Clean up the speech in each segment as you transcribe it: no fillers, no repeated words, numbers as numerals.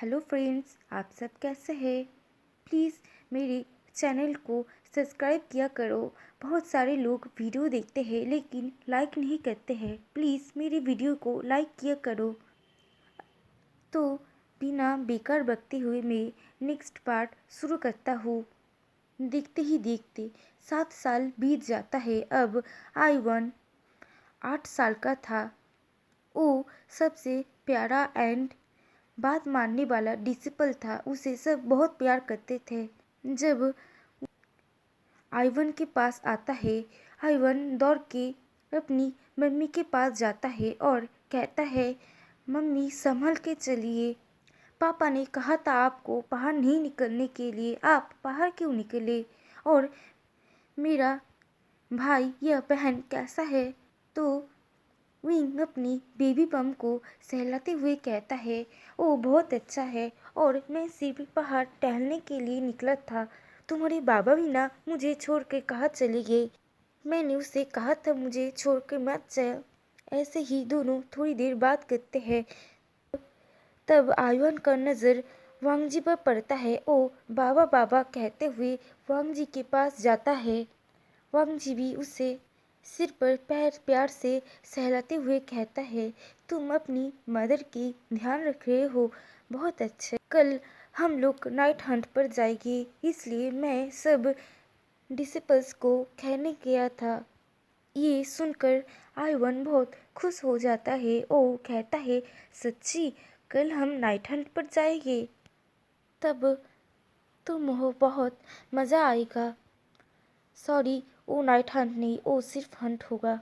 Hello friends, आप सब कैसे हैं? प्लीज़ मेरे चैनल को सब्सक्राइब किया करो। बहुत सारे लोग वीडियो देखते हैं लेकिन लाइक नहीं करते हैं। प्लीज़ मेरी वीडियो को लाइक किया करो। तो बिना बेकार बकते हुए मैं नेक्स्ट पार्ट शुरू करता हूँ। देखते ही देखते 7 साल बीत जाता है। अब I1 8 साल का था। वो सबसे प्यारा एंड बात मानने वाला डिसिपल था। उसे सब बहुत प्यार करते थे। जब आइवन के पास आता है, आइवन दौड़ के अपनी मम्मी के पास जाता है और कहता है, मम्मी संभल के चलिए। पापा ने कहा था आपको बाहर नहीं निकलने के लिए, आप बाहर क्यों निकले? और मेरा भाई या बहन कैसा है? तो विंग अपनी बेबी बम को सहलाते हुए कहता है, ओ बहुत अच्छा है और मैं सिर्फ बाहर टहलने के लिए निकला था। तुम्हारे बाबा भी ना मुझे छोड़ के कहाँ चले गए। मैंने उसे कहा था मुझे छोड़ कर मत जा। ऐसे ही दोनों थोड़ी देर बात करते हैं। तब आयुन का नज़र वांग जी पर पड़ता है। ओ बाबा बाबा कहते हुए वांग जी के पास जाता है। वांग जी भी उसे सिर पर पैर प्यार से सहलाते हुए कहता है, तुम अपनी मदर की ध्यान रख रहे हो, बहुत अच्छे। कल हम लोग नाइट हंट पर जाएंगे, इसलिए मैं सब डिसिपल्स को कहने गया था। ये सुनकर आइवन बहुत खुश हो जाता है। ओ कहता है, सच्ची कल हम नाइट हंट पर जाएंगे? तब तो मुझे बहुत मज़ा आएगा। सॉरी, वो नाइट हंट नहीं, वो सिर्फ हंट होगा।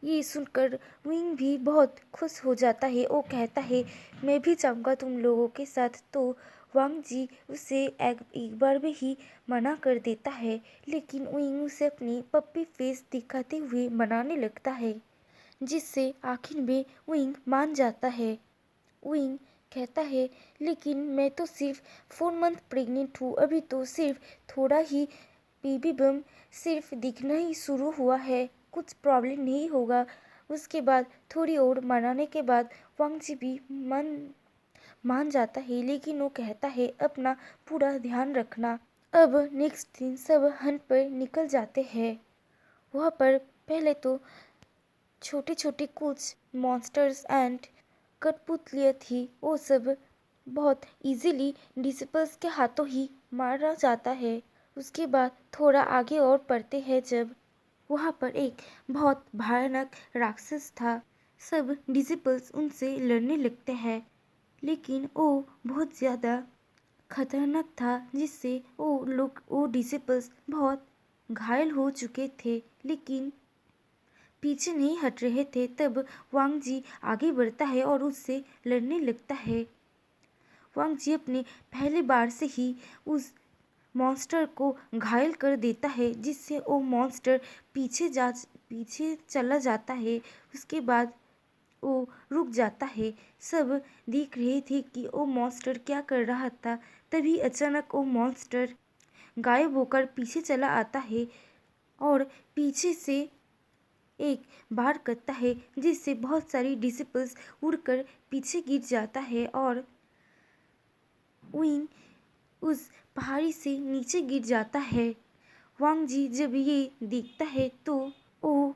ये सुनकर विंग भी बहुत खुश हो जाता है। वो कहता है, मैं भी जाऊंगा तुम लोगों के साथ। तो वांग जी उसे एक बार में ही मना कर देता है, लेकिन विंग उसे अपनी पप्पी फेस दिखाते हुए मनाने लगता है, जिससे आखिर में विंग मान जाता है। विंग कहता है, लेकिन मैं तो सिर्फ 4 मंथ प्रेग्नेंट हूँ, अभी तो सिर्फ थोड़ा ही बेबी बम सिर्फ दिखना ही शुरू हुआ है, कुछ प्रॉब्लम नहीं होगा। उसके बाद थोड़ी और मनाने के बाद वांग जी भी मान जाता है, लेकिन वो कहता है अपना पूरा ध्यान रखना। अब नेक्स्ट दिन सब हंट पर निकल जाते हैं। वहाँ पर पहले तो छोटे छोटे कुछ मॉन्स्टर्स एंड कठपुतलियाँ थी। वो सब बहुत इजीली डिसिपल्स के हाथों ही मारा जाता है। उसके बाद थोड़ा आगे और बढ़ते हैं जब वहाँ पर एक बहुत भयानक राक्षस था। सब डिसिपल्स उनसे लड़ने लगते हैं, लेकिन वो बहुत ज़्यादा खतरनाक था, जिससे वो डिसिपल्स बहुत घायल हो चुके थे, लेकिन पीछे नहीं हट रहे थे। तब वांग जी आगे बढ़ता है और उससे लड़ने लगता है। वांग जी अपने पहले बार से ही उस मॉन्स्टर को घायल कर देता है, जिससे वो मॉन्स्टर पीछे चला जाता है। उसके बाद वो रुक जाता है। सब देख रहे थे कि वो मॉन्स्टर क्या कर रहा था। तभी अचानक वो मॉन्स्टर गायब होकर पीछे चला आता है और पीछे से एक बार करता है, जिससे बहुत सारी डिसिपल्स उड़कर पीछे गिर जाता है और विंग उस पहाड़ी से नीचे गिर जाता है। वांग जी जब ये देखता है तो वो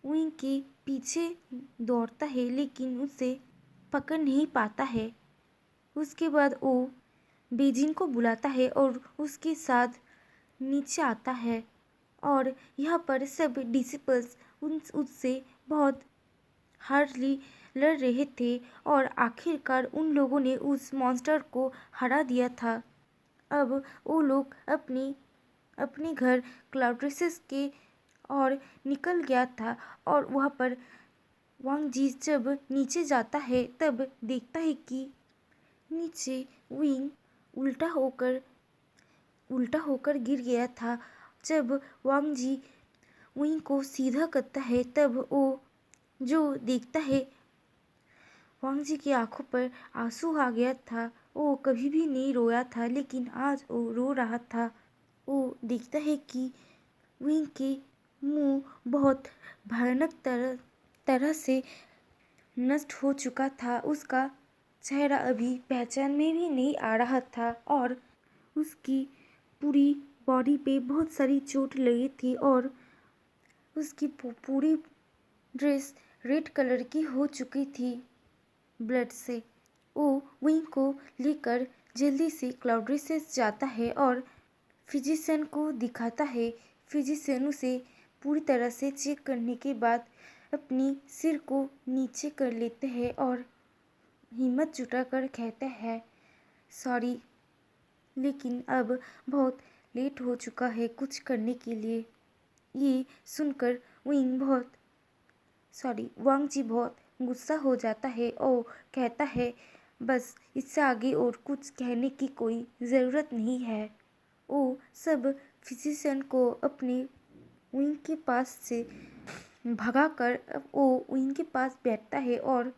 विंग के पीछे दौड़ता है, लेकिन उसे पकड़ नहीं पाता है। उसके बाद वो बेजिंग को बुलाता है और उसके साथ नीचे आता है और यहाँ पर सब डिसिपल्स उससे बहुत हार्डली लड़ रहे थे और आखिरकार उन लोगों ने उस मॉन्स्टर को हरा दिया था। अब वो लोग अपने घर क्लाउड्रेसिस के और निकल गया था और वहाँ पर वांग जी जब नीचे जाता है तब देखता है कि नीचे विंग उल्टा होकर गिर गया था। जब वांग जी विंग को सीधा करता है तब वो जो देखता है, वांग जी की आंखों पर आंसू आ गया था। वो कभी भी नहीं रोया था, लेकिन आज वो रो रहा था। वो देखता है कि विंग के मुंह बहुत भयानक तरह से नष्ट हो चुका था। उसका चेहरा अभी पहचान में भी नहीं आ रहा था और उसकी पूरी बॉडी पे बहुत सारी चोट लगी थी और उसकी पूरी ड्रेस रेड कलर की हो चुकी थी ब्लड से। वो विंग को लेकर जल्दी से क्लाउड रेसेस जाता है और फिजिशियन को दिखाता है। फिजिशियन उसे पूरी तरह से चेक करने के बाद अपनी सिर को नीचे कर लेते हैं और हिम्मत जुटाकर कहते हैं सॉरी, लेकिन अब बहुत लेट हो चुका है कुछ करने के लिए। ये सुनकर वांग जी बहुत गुस्सा हो जाता है और कहता है बस इससे आगे और कुछ कहने की कोई ज़रूरत नहीं है। वो सब फिजिशियन को अपने विंग के पास से भगाकर वो विंग के पास बैठता है और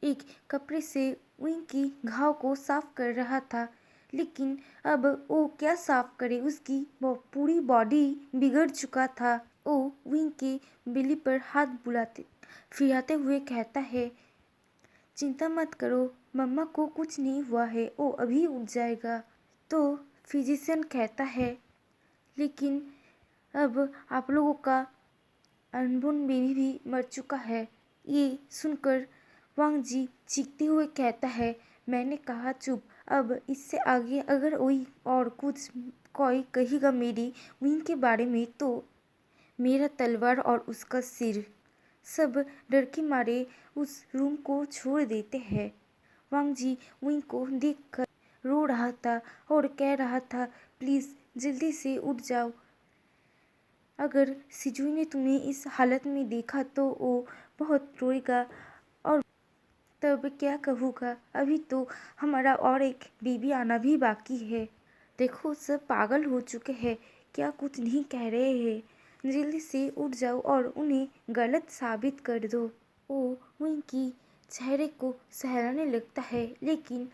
एक कपड़े से विंग की घाव को साफ कर रहा था। लेकिन अब वो क्या साफ करे, उसकी वो पूरी बॉडी बिगड़ चुका था। वो विंग के बिल्ली पर हाथ बुलाते फिराते हुए कहता है चिंता मत करो, मम्मा को कुछ नहीं हुआ है, वो अभी उठ जाएगा। तो फिजिशियन कहता है लेकिन अब आप लोगों का अनबोर्न बेबी भी मर चुका है। ये सुनकर वांग जी चीखते हुए कहता है मैंने कहा चुप, अब इससे आगे अगर कोई कहेगा मेरी विंग के बारे में तो मेरा तलवार और उसका सिर। सब डर के मारे उस रूम को छोड़ देते हैं। वांग जी विंग को देखकर रो रहा था और कह रहा था प्लीज़ जल्दी से उठ जाओ, अगर सिजुई ने तुम्हें इस हालत में देखा तो वो बहुत रोएगा और तब क्या कहूँगा, अभी तो हमारा और एक बेबी आना भी बाकी है। देखो सब पागल हो चुके हैं, क्या कुछ नहीं कह रहे हैं, जल्दी से उठ जाओ और उन्हें गलत साबित कर दो। वो उनकी चेहरे को सहलाने लगता है लेकिन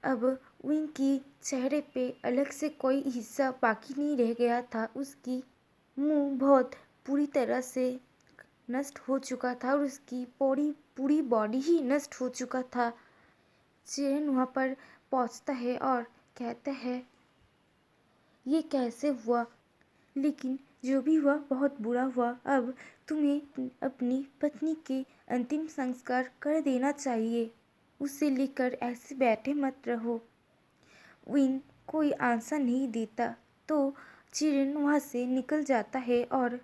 अब उनकी चेहरे पे अलग से कोई हिस्सा बाकी नहीं रह गया था। उसकी मुंह बहुत पूरी तरह से नष्ट हो चुका था और उसकी पूरी बॉडी ही नष्ट हो चुका था। चिरन वहाँ पर पहुँचता है और कहता है ये कैसे हुआ, लेकिन जो भी हुआ बहुत बुरा हुआ। अब तुम्हें अपनी पत्नी के अंतिम संस्कार कर देना चाहिए, उसे लेकर ऐसे बैठे मत रहो। विंग कोई आंसर नहीं देता तो चिरन वहाँ से निकल जाता है और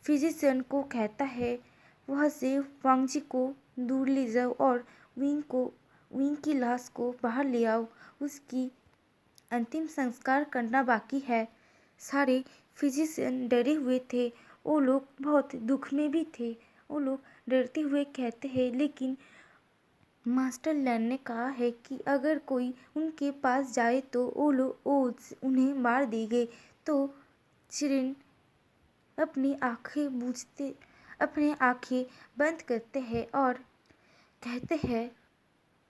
फिजिशियन को कहता है वहाँ से वांग जी को दूर ले जाओ और विंग की लाश को बाहर ले आओ, उसकी अंतिम संस्कार करना बाकी है। सारे फिजिशियन डरे हुए थे, वो लोग बहुत दुख में भी थे। वो लोग डरते हुए कहते हैं लेकिन मास्टर लैन ने कहा है कि अगर कोई उनके पास जाए तो वो उन्हें मार देंगे। तो चिरिन अपनी आंखें बंद करते हैं और कहते हैं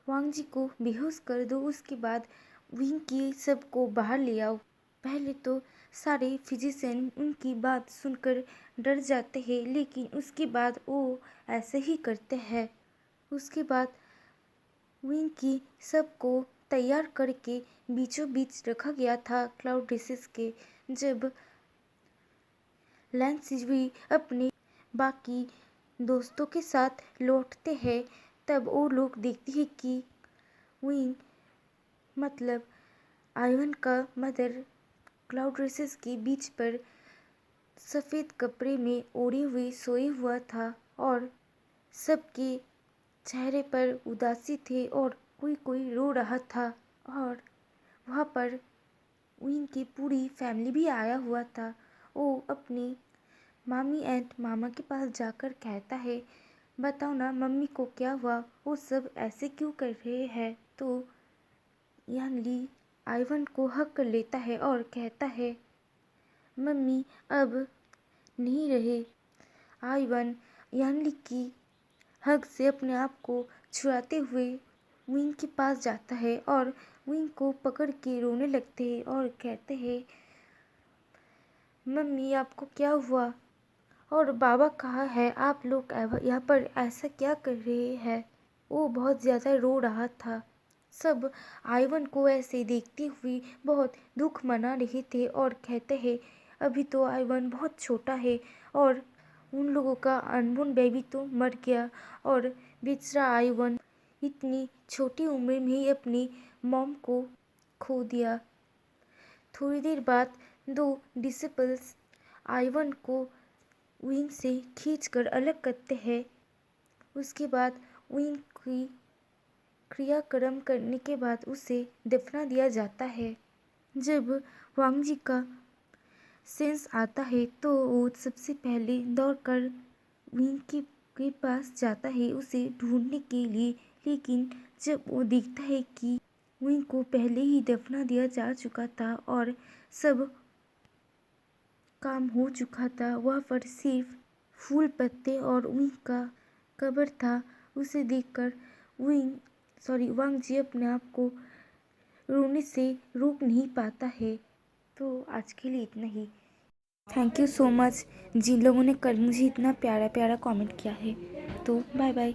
वांग जी को बेहोश कर दो, उसके बाद विंग की सबको बाहर ले आओ। पहले तो सारे फिजिशियन उनकी बात सुनकर डर जाते हैं लेकिन उसके बाद वो ऐसे ही करते हैं। उसके बाद विंग की सबको तैयार करके बीचों बीच रखा गया था क्लाउड रेसेस के। जब लैन सिजुई अपने बाकी दोस्तों के साथ लौटते हैं तब वो लोग देखते हैं कि विंग मतलब आइवन का मदर क्लाउड रेसेस के बीच पर सफ़ेद कपड़े में ओढ़े हुए सोए हुआ था और सबके चेहरे पर उदासी थे और कोई कोई रो रहा था। और वहाँ पर उनकी पूरी फैमिली भी आया हुआ था। वो अपनी मामी एंड मामा के पास जाकर कहता है बताओ ना मम्मी को क्या हुआ, वो सब ऐसे क्यों कर रहे हैं। तो यान ली आइवन को हक कर लेता है और कहता है मम्मी अब नहीं रहे। आइवन यान ली की हक से अपने आप को छुड़ाते हुए विंग के पास जाता है और विंग को पकड़ के रोने लगते हैं और कहते हैं मम्मी आपको क्या हुआ और बाबा कहाँ है, आप लोग यहाँ पर ऐसा क्या कर रहे हैं। वो बहुत ज़्यादा रो रहा था। सब आइवन को ऐसे देखते हुए बहुत दुख मना रहे थे और कहते हैं अभी तो आइवन बहुत छोटा है और उन लोगों का अनबोर्न बेबी तो मर गया और बेचारा आइवन इतनी छोटी उम्र में ही अपनी मॉम को खो दिया। थोड़ी देर बाद दो डिसिपल्स आइवन को विंग से खींचकर अलग करते हैं। उसके बाद विंग की क्रियाक्रम करने के बाद उसे दफना दिया जाता है। जब वांग जी का सेंस आता है तो वो सबसे पहले दौड़कर विंग के पास जाता है उसे ढूंढने के लिए, लेकिन जब वो देखता है कि विंग को पहले ही दफना दिया जा चुका था और सब काम हो चुका था, वहाँ पर सिर्फ फूल पत्ते और विंग का कब्र था, उसे देखकर वांग जी अपने आप को रोने से रोक नहीं पाता है। तो आज के लिए इतना ही। थैंक यू सो मच जिन लोगों ने कल मुझे इतना प्यारा प्यारा कमेंट किया है। तो बाय बाय।